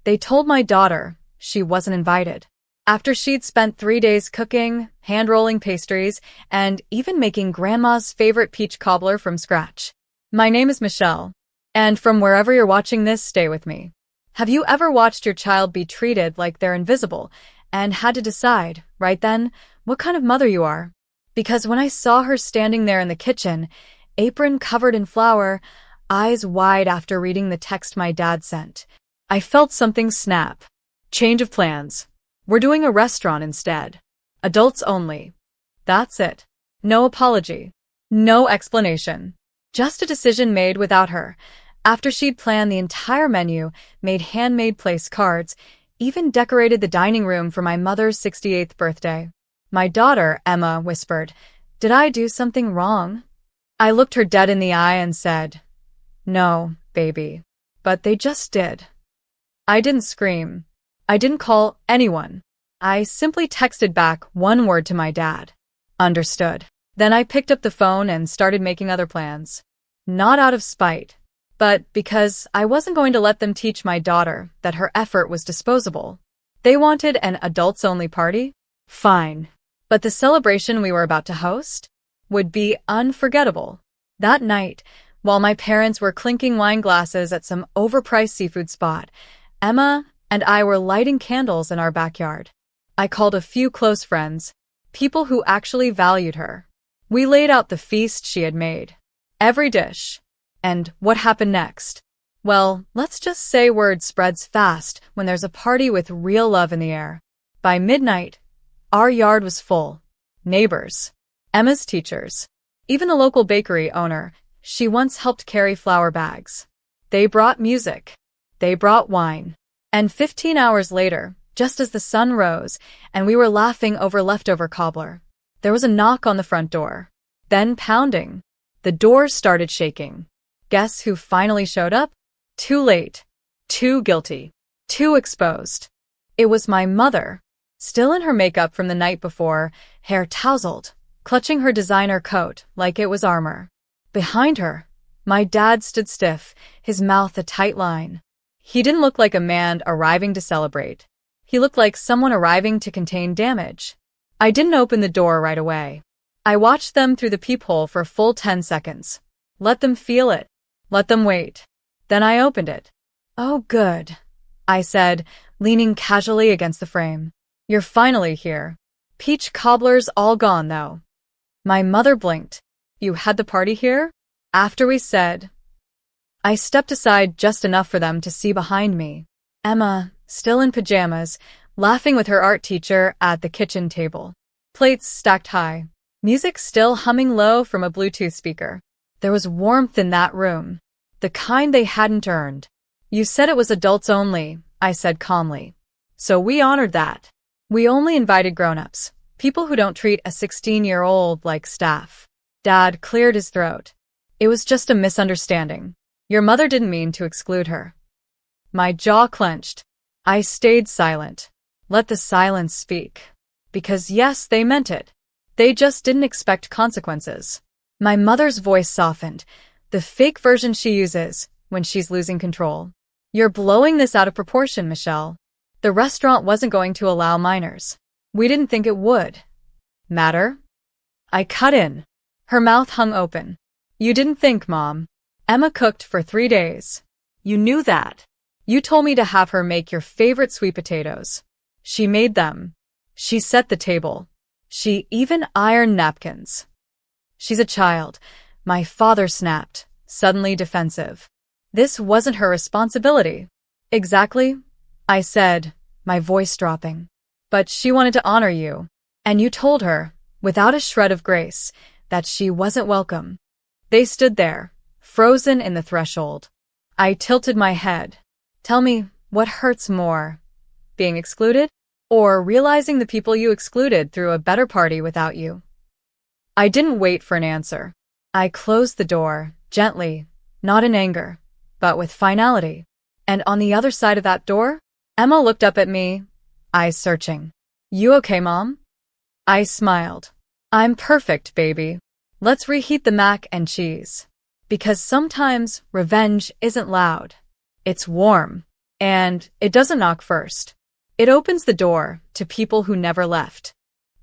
They told my daughter she wasn't invited. After she'd spent 3 days cooking, hand-rolling pastries, and even making Grandma's favorite peach cobbler from scratch. My name is Michelle, and from wherever you're watching this, stay with me. Have you ever watched your child be treated like they're invisible and had to decide, right then, what kind of mother you are? Because when I saw her standing there in the kitchen, apron covered in flour, eyes wide after reading the text my dad sent, I felt something snap. Change of plans. We're doing a restaurant instead. Adults only. That's it. No apology. No explanation. Just a decision made without her. After she'd planned the entire menu, made handmade place cards, even decorated the dining room for my mother's 68th birthday. My daughter, Emma, whispered, "Did I do something wrong?" I looked her dead in the eye and said, "No, baby." But they just did. I didn't scream. I didn't call anyone. I simply texted back one word to my dad. Understood. Then I picked up the phone and started making other plans. Not out of spite, but because I wasn't going to let them teach my daughter that her effort was disposable. They wanted an adults-only party? Fine. But the celebration we were about to host would be unforgettable. That night, while my parents were clinking wine glasses at some overpriced seafood spot, Emma and I were lighting candles in our backyard. I called a few close friends, people who actually valued her. We laid out the feast she had made. Every dish. And what happened next? Well, let's just say word spreads fast when there's a party with real love in the air. By midnight, our yard was full. Neighbors. Emma's teachers. Even the local bakery owner. She once helped carry flour bags. They brought music. They brought wine. And 15 hours later, just as the sun rose and we were laughing over leftover cobbler, there was a knock on the front door. Then pounding. The door started shaking. Guess who finally showed up? Too late. Too guilty. Too exposed. It was my mother, still in her makeup from the night before, hair tousled, clutching her designer coat like it was armor. Behind her, my dad stood stiff, his mouth a tight line. He didn't look like a man arriving to celebrate. He looked like someone arriving to contain damage. I didn't open the door right away. I watched them through the peephole for a full 10 seconds. Let them feel it. Let them wait. Then I opened it. "Oh, good," I said, leaning casually against the frame. "You're finally here. Peach cobbler's all gone, though." My mother blinked. "You had the party here?" After we said. I stepped aside just enough for them to see behind me. Emma, still in pajamas, laughing with her art teacher at the kitchen table. Plates stacked high. Music still humming low from a Bluetooth speaker. There was warmth in that room. The kind they hadn't earned. "You said it was adults only," I said calmly. "So we honored that. We only invited grown-ups, people who don't treat a 16-year-old like staff." Dad cleared his throat. "It was just a misunderstanding. Your mother didn't mean to exclude her." My jaw clenched. I stayed silent. Let the silence speak. Because yes, they meant it. They just didn't expect consequences. My mother's voice softened, the fake version she uses when she's losing control. "You're blowing this out of proportion, Michelle. The restaurant wasn't going to allow minors. We didn't think it would matter." I cut in. Her mouth hung open. "You didn't think, Mom. Emma cooked for 3 days. You knew that. You told me to have her make your favorite sweet potatoes. She made them. She set the table. She even ironed napkins." "She's a child," my father snapped, suddenly defensive. "This wasn't her responsibility." "Exactly," I said, my voice dropping. "But she wanted to honor you. And you told her, without a shred of grace, that she wasn't welcome." They stood there, frozen in the threshold. I tilted my head. "Tell me, what hurts more? Being excluded? Or realizing the people you excluded threw a better party without you?" I didn't wait for an answer. I closed the door, gently, not in anger, but with finality. And on the other side of that door, Emma looked up at me, eyes searching. "You okay, Mom?" I smiled. "I'm perfect, baby. Let's reheat the mac and cheese." Because sometimes revenge isn't loud. It's warm. And it doesn't knock first. It opens the door to people who never left.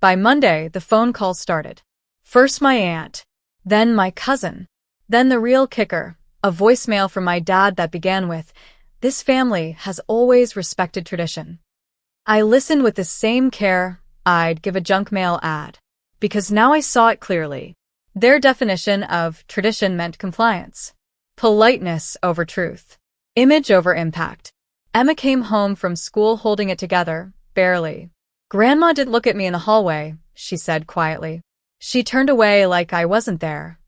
By Monday, the phone calls started. First my aunt, then my cousin, then the real kicker, a voicemail from my dad that began with, "This family has always respected tradition." I listened with the same care I'd give a junk mail ad, because now I saw it clearly. Their definition of tradition meant compliance. Politeness over truth. Image over impact. Emma came home from school holding it together, barely. "Grandma didn't look at me in the hallway," she said quietly. "She turned away like I wasn't there."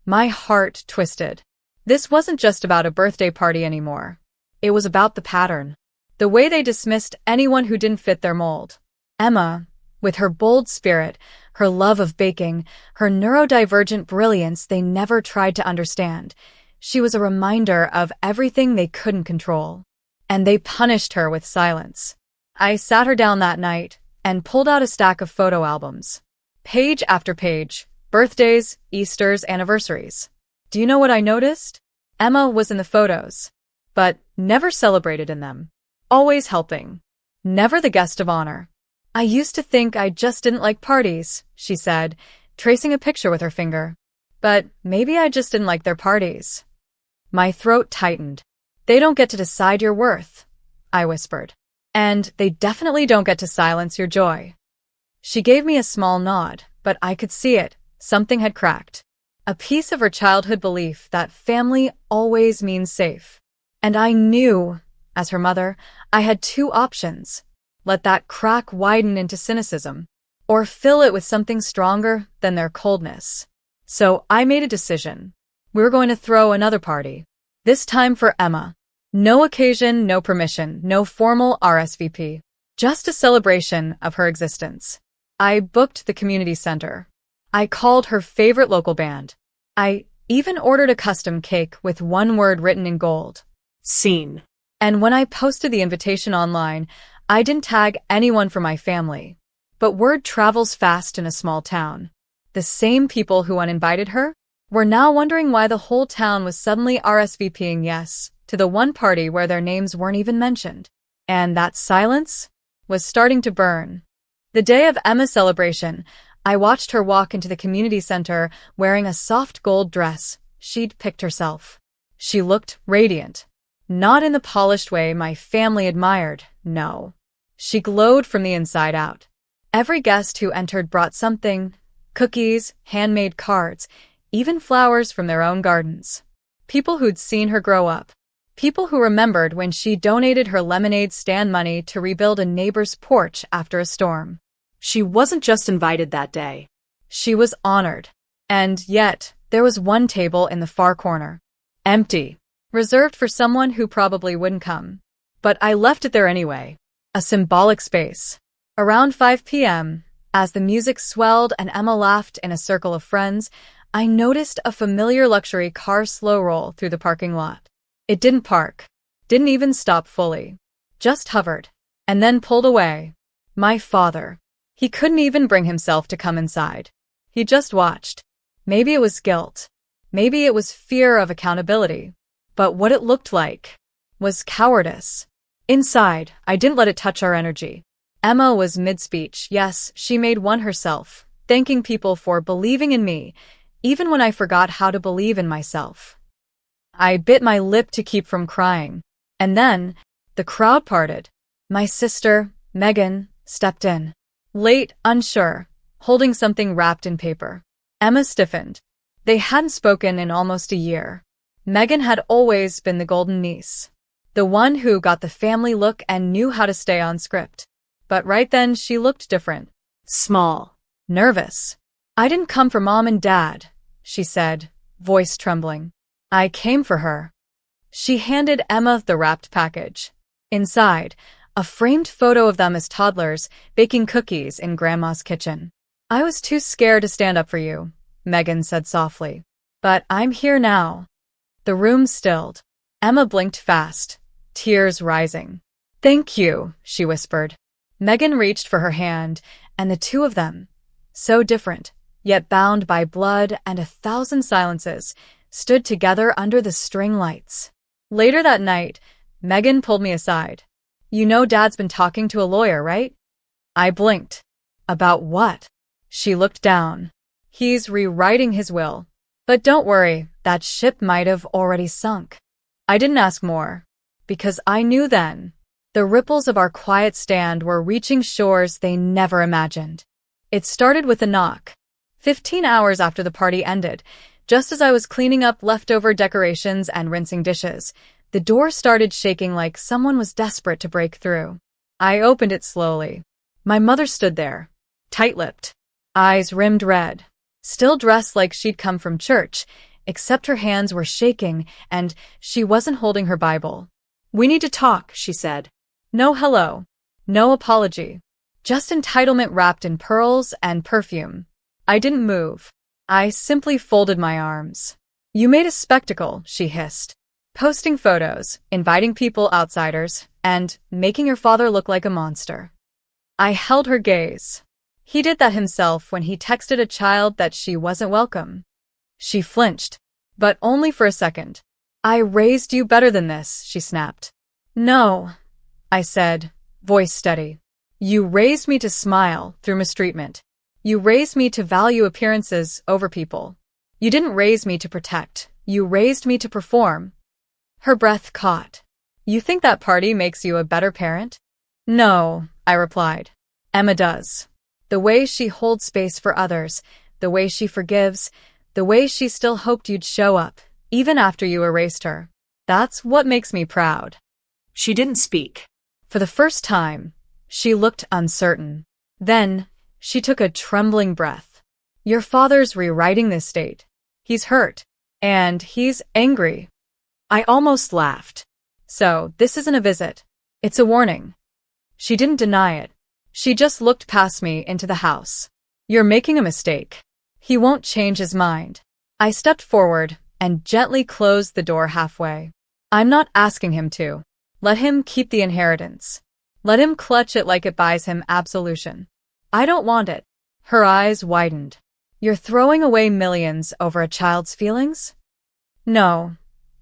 My heart twisted. This wasn't just about a birthday party anymore. It was about the pattern. The way they dismissed anyone who didn't fit their mold. Emma, with her bold spirit, her love of baking, her neurodivergent brilliance they never tried to understand, she was a reminder of everything they couldn't control. And they punished her with silence. I sat her down that night and pulled out a stack of photo albums. Page after page, birthdays, Easters, anniversaries. Do you know what I noticed? Emma was in the photos, but never celebrated in them. Always helping. Never the guest of honor. "I used to think I just didn't like parties," she said, tracing a picture with her finger. "But maybe I just didn't like their parties." My throat tightened. "They don't get to decide your worth," I whispered. "And they definitely don't get to silence your joy." She gave me a small nod, but I could see it. Something had cracked. A piece of her childhood belief that family always means safe. And I knew, as her mother, I had two options. Let that crack widen into cynicism, or fill it with something stronger than their coldness. So I made a decision. We were going to throw another party. This time for Emma. No occasion, no permission, no formal RSVP. Just a celebration of her existence. I booked the community center. I called her favorite local band. I even ordered a custom cake with one word written in gold. Scene. And when I posted the invitation online, I didn't tag anyone from my family. But word travels fast in a small town. The same people who uninvited her were now wondering why the whole town was suddenly RSVPing yes to the one party where their names weren't even mentioned. And that silence was starting to burn. The day of Emma's celebration, I watched her walk into the community center wearing a soft gold dress she'd picked herself. She looked radiant. Not in the polished way my family admired, no. She glowed from the inside out. Every guest who entered brought something: cookies, handmade cards, even flowers from their own gardens. People who'd seen her grow up. People who remembered when she donated her lemonade stand money to rebuild a neighbor's porch after a storm. She wasn't just invited that day. She was honored. And yet, there was one table in the far corner. Empty. Reserved for someone who probably wouldn't come. But I left it there anyway. A symbolic space. Around 5 p.m., as the music swelled and Emma laughed in a circle of friends, I noticed a familiar luxury car slow roll through the parking lot. It didn't park. Didn't even stop fully. Just hovered. And then pulled away. My father. He couldn't even bring himself to come inside. He just watched. Maybe it was guilt. Maybe it was fear of accountability. But what it looked like was cowardice. Inside, I didn't let it touch our energy. Emma was mid-speech. Yes, she made one herself, thanking people for believing in me, even when I forgot how to believe in myself. I bit my lip to keep from crying. And then, the crowd parted. My sister, Megan, stepped in. Late, unsure, holding something wrapped in paper. Emma stiffened. They hadn't spoken in almost a year. Megan had always been the golden niece. The one who got the family look and knew how to stay on script. But right then she looked different. Small. Nervous. "I didn't come for Mom and Dad," she said, voice trembling. "I came for her." She handed Emma the wrapped package. Inside, a framed photo of them as toddlers, baking cookies in Grandma's kitchen. "I was too scared to stand up for you," Megan said softly. "But I'm here now." The room stilled. Emma blinked fast, tears rising. "Thank you," she whispered. Megan reached for her hand, and the two of them, so different, yet bound by blood and 1,000 silences, stood together under the string lights. Later that night, Megan pulled me aside. You know Dad's been talking to a lawyer, right? I blinked. About what? She looked down. He's rewriting his will. But don't worry, that ship might have already sunk. I didn't ask more, because I knew then. The ripples of our quiet stand were reaching shores they never imagined. It started with a knock. 15 hours after the party ended, just as I was cleaning up leftover decorations and rinsing dishes, the door started shaking like someone was desperate to break through. I opened it slowly. My mother stood there, tight-lipped, eyes rimmed red, still dressed like she'd come from church, except her hands were shaking and she wasn't holding her Bible. "We need to talk," she said. No hello, no apology, just entitlement wrapped in pearls and perfume. I didn't move. I simply folded my arms. "You made a spectacle," she hissed. "Posting photos, inviting people outsiders, and making your father look like a monster." I held her gaze. He did that himself when he texted a child that she wasn't welcome. She flinched, but only for a second. "I raised you better than this," she snapped. "No," I said, voice steady. "You raised me to smile through mistreatment. You raised me to value appearances over people. You didn't raise me to protect. You raised me to perform." Her breath caught. "You think that party makes you a better parent?" "No," I replied. "Emma does. The way she holds space for others, the way she forgives, the way she still hoped you'd show up, even after you erased her. That's what makes me proud." She didn't speak. For the first time, she looked uncertain. Then, she took a trembling breath. "Your father's rewriting this state. He's hurt. And he's angry." I almost laughed. "So, this isn't a visit. It's a warning." She didn't deny it. She just looked past me into the house. "You're making a mistake. He won't change his mind." I stepped forward and gently closed the door halfway. "I'm not asking him to. Let him keep the inheritance. Let him clutch it like it buys him absolution. I don't want it." Her eyes widened. "You're throwing away millions over a child's feelings?" "No,"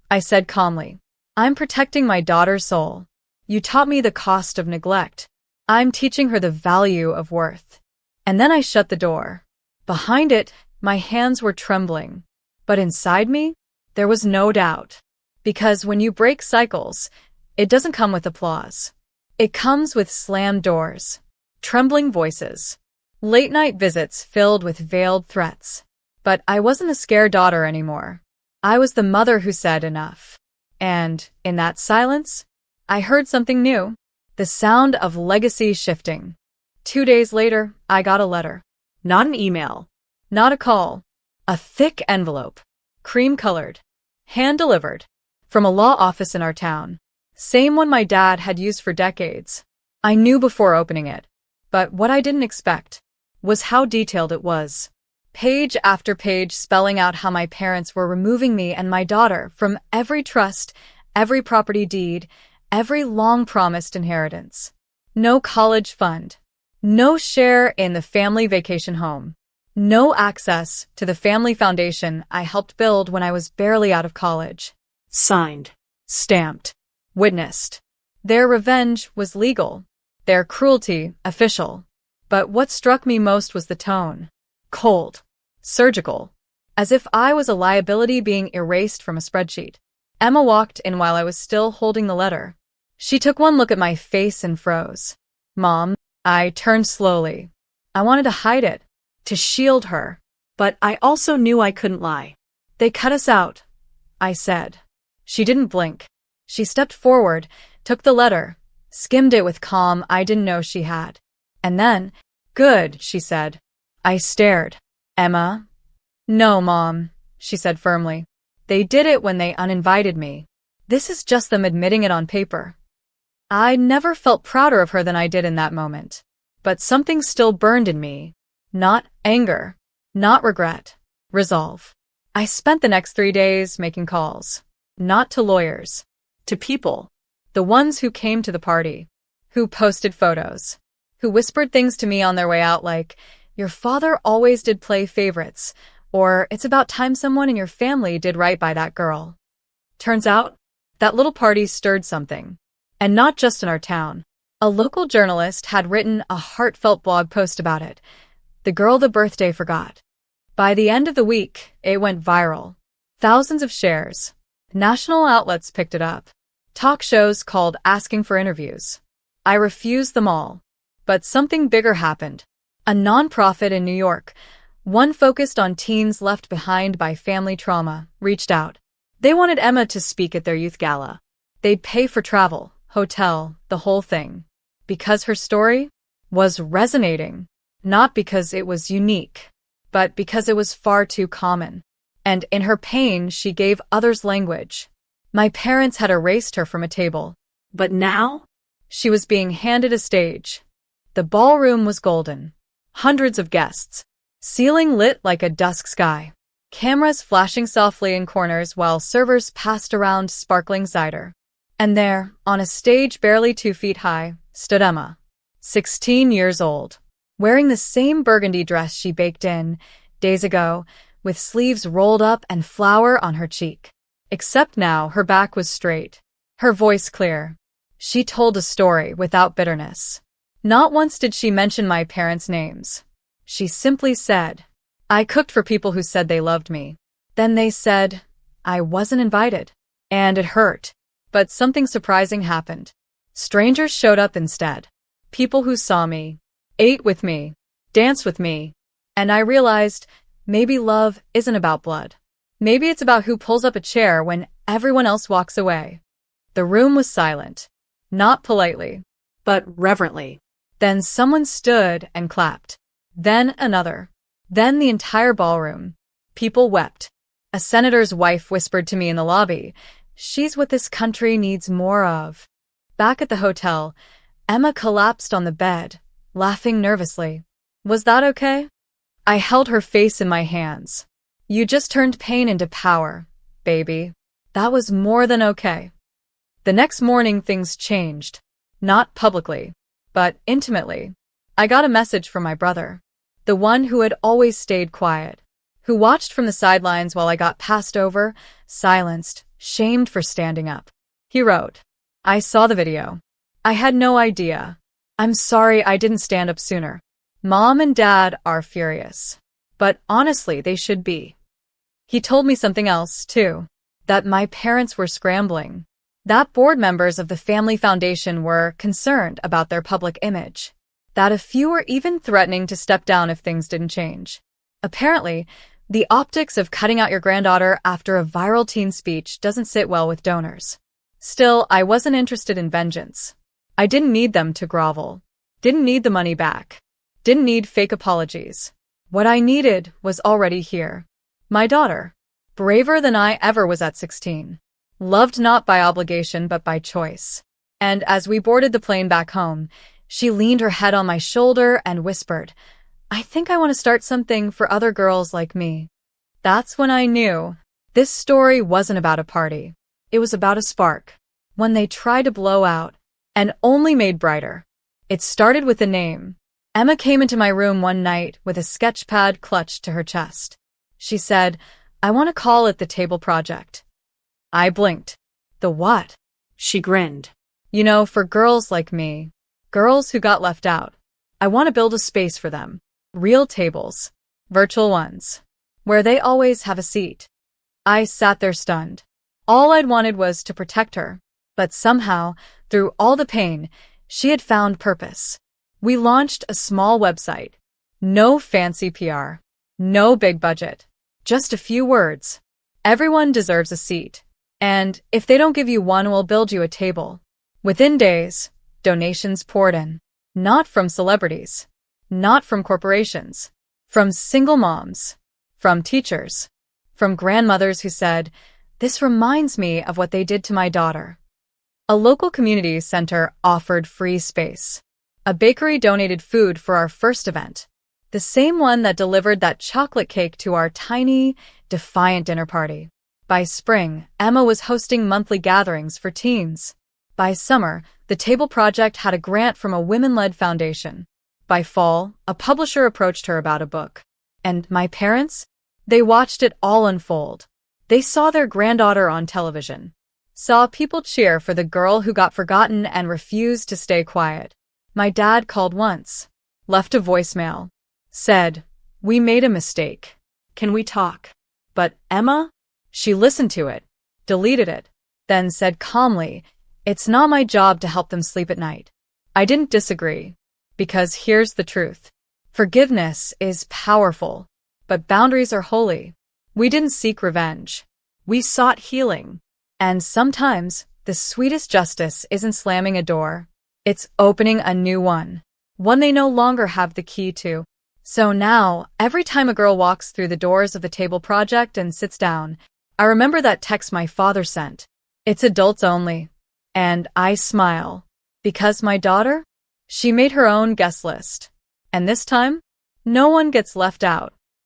I said calmly. "I'm protecting my daughter's soul. You taught me the cost of neglect. I'm teaching her the value of worth." And then I shut the door. Behind it, my hands were trembling. But inside me, there was no doubt. Because when you break cycles, it doesn't come with applause. It comes with slammed doors, trembling voices, late-night visits filled with veiled threats. But I wasn't a scared daughter anymore. I was the mother who said enough. And, in that silence, I heard something new. The sound of legacy shifting. 2 days later, I got a letter. Not an email. Not a call. A thick envelope. Cream-colored. Hand-delivered. From a law office in our town. Same one my dad had used for decades. I knew before opening it. But what I didn't expect was how detailed it was. Page after page spelling out how my parents were removing me and my daughter from every trust, every property deed, every long-promised inheritance. No college fund. No share in the family vacation home. No access to the family foundation I helped build when I was barely out of college. Signed. Stamped. Witnessed. Their revenge was legal. Their cruelty official. But what struck me most was the tone. Cold. Surgical. As if I was a liability being erased from a spreadsheet. Emma walked in while I was still holding the letter. She took one look at my face and froze. "Mom," I turned slowly. I wanted to hide it, to shield her. But I also knew I couldn't lie. "They cut us out," I said. She didn't blink. She stepped forward, took the letter, skimmed it with calm I didn't know she had. And then, "Good," she said. I stared. "Emma?" "No, Mom," she said firmly. "They did it when they uninvited me. This is just them admitting it on paper." I never felt prouder of her than I did in that moment. But something still burned in me. Not anger. Not regret. Resolve. I spent the next 3 days making calls. Not to lawyers. To people. The ones who came to the party. Who posted photos. Who whispered things to me on their way out like, "Your father always did play favorites," or "It's about time someone in your family did right by that girl." Turns out, That little party stirred something. And not just in our town. A local journalist had written a heartfelt blog post about it. The girl the birthday forgot. By the end of the week, it went viral. Thousands of shares. National outlets picked it up. Talk shows called asking for interviews. I refused them all. But something bigger happened. A nonprofit in New York, one focused on teens left behind by family trauma, reached out. They wanted Emma to speak at their youth gala. They'd pay for travel, hotel, the whole thing. Because her story was resonating. Not because it was unique, but because it was far too common. And in her pain, she gave others language. My parents had erased her from a table. But now? She was being handed a stage. The ballroom was golden. Hundreds of guests. Ceiling lit like a dusk sky. Cameras flashing softly in corners while servers passed around sparkling cider. And there, on a stage barely 2 feet high, stood Emma, 16 years old, wearing the same burgundy dress she baked in days ago, with sleeves rolled up and flour on her cheek. Except now her back was straight, her voice clear. She told a story without bitterness. Not once did she mention my parents' names. She simply said, I cooked for people who said they loved me. Then they said, I wasn't invited. And it hurt. But something surprising happened. Strangers showed up instead. People who saw me, ate with me, danced with me. And I realized, maybe love isn't about blood. Maybe it's about who pulls up a chair when everyone else walks away. The room was silent. Not politely, but reverently. Then someone stood and clapped. Then another. Then the entire ballroom. People wept. A senator's wife whispered to me in the lobby, she's what this country needs more of. Back at the hotel, Emma collapsed on the bed, laughing nervously. Was that okay? I held her face in my hands. You just turned pain into power, baby. That was more than okay. The next morning things changed. Not publicly, but intimately. I got a message from my brother. The one who had always stayed quiet. Who watched from the sidelines while I got passed over, silenced, shamed for standing up. He wrote, I saw the video. I had no idea. I'm sorry I didn't stand up sooner. Mom and Dad are furious. But honestly, they should be. He told me something else, too. That my parents were scrambling. That board members of the family foundation were concerned about their public image. That a few were even threatening to step down if things didn't change. Apparently, the optics of cutting out your granddaughter after a viral teen speech doesn't sit well with donors. Still, I wasn't interested in vengeance. I didn't need them to grovel. Didn't need the money back. Didn't need fake apologies. What I needed was already here. My daughter. Braver than I ever was at 16. Loved not by obligation but by choice. And as we boarded the plane back home, she leaned her head on my shoulder and whispered, I think I want to start something for other girls like me. That's when I knew this story wasn't about a party. It was about a spark. One they tried to blow out and only made brighter. It started with a name. Emma came into my room one night with a sketch pad clutched to her chest. She said, I want to call it the Table Project. I blinked. The what? She grinned. You know, for girls like me, girls who got left out, I want to build a space for them. Real tables. Virtual ones. Where they always have a seat. I sat there stunned. All I'd wanted was to protect her. But somehow, through all the pain, she had found purpose. We launched a small website. No fancy PR. No big budget. Just a few words. Everyone deserves a seat. And if they don't give you one, we'll build you a table. Within days, donations poured in. Not from celebrities. Not from corporations. From single moms. From teachers. From grandmothers who said, this reminds me of what they did to my daughter. A local community center offered free space. A bakery donated food for our first event. The same one that delivered that chocolate cake to our tiny, defiant dinner party. By spring, Emma was hosting monthly gatherings for teens. By summer, the Table Project had a grant from a women-led foundation. By fall, a publisher approached her about a book. And my parents? They watched it all unfold. They saw their granddaughter on television. Saw people cheer for the girl who got forgotten and refused to stay quiet. My dad called once, left a voicemail, said, "We made a mistake. Can we talk?" But Emma? She listened to it, deleted it, then said calmly, "It's not my job to help them sleep at night." I didn't disagree, because here's the truth. Forgiveness is powerful, but boundaries are holy. We didn't seek revenge. We sought healing. And sometimes, the sweetest justice isn't slamming a door. It's opening a new one they no longer have the key to. So now, every time a girl walks through the doors of the table project and sits down, I remember that text my father sent. It's adults only. And I smile. Because my daughter? She made her own guest list. And this time, no one gets left out.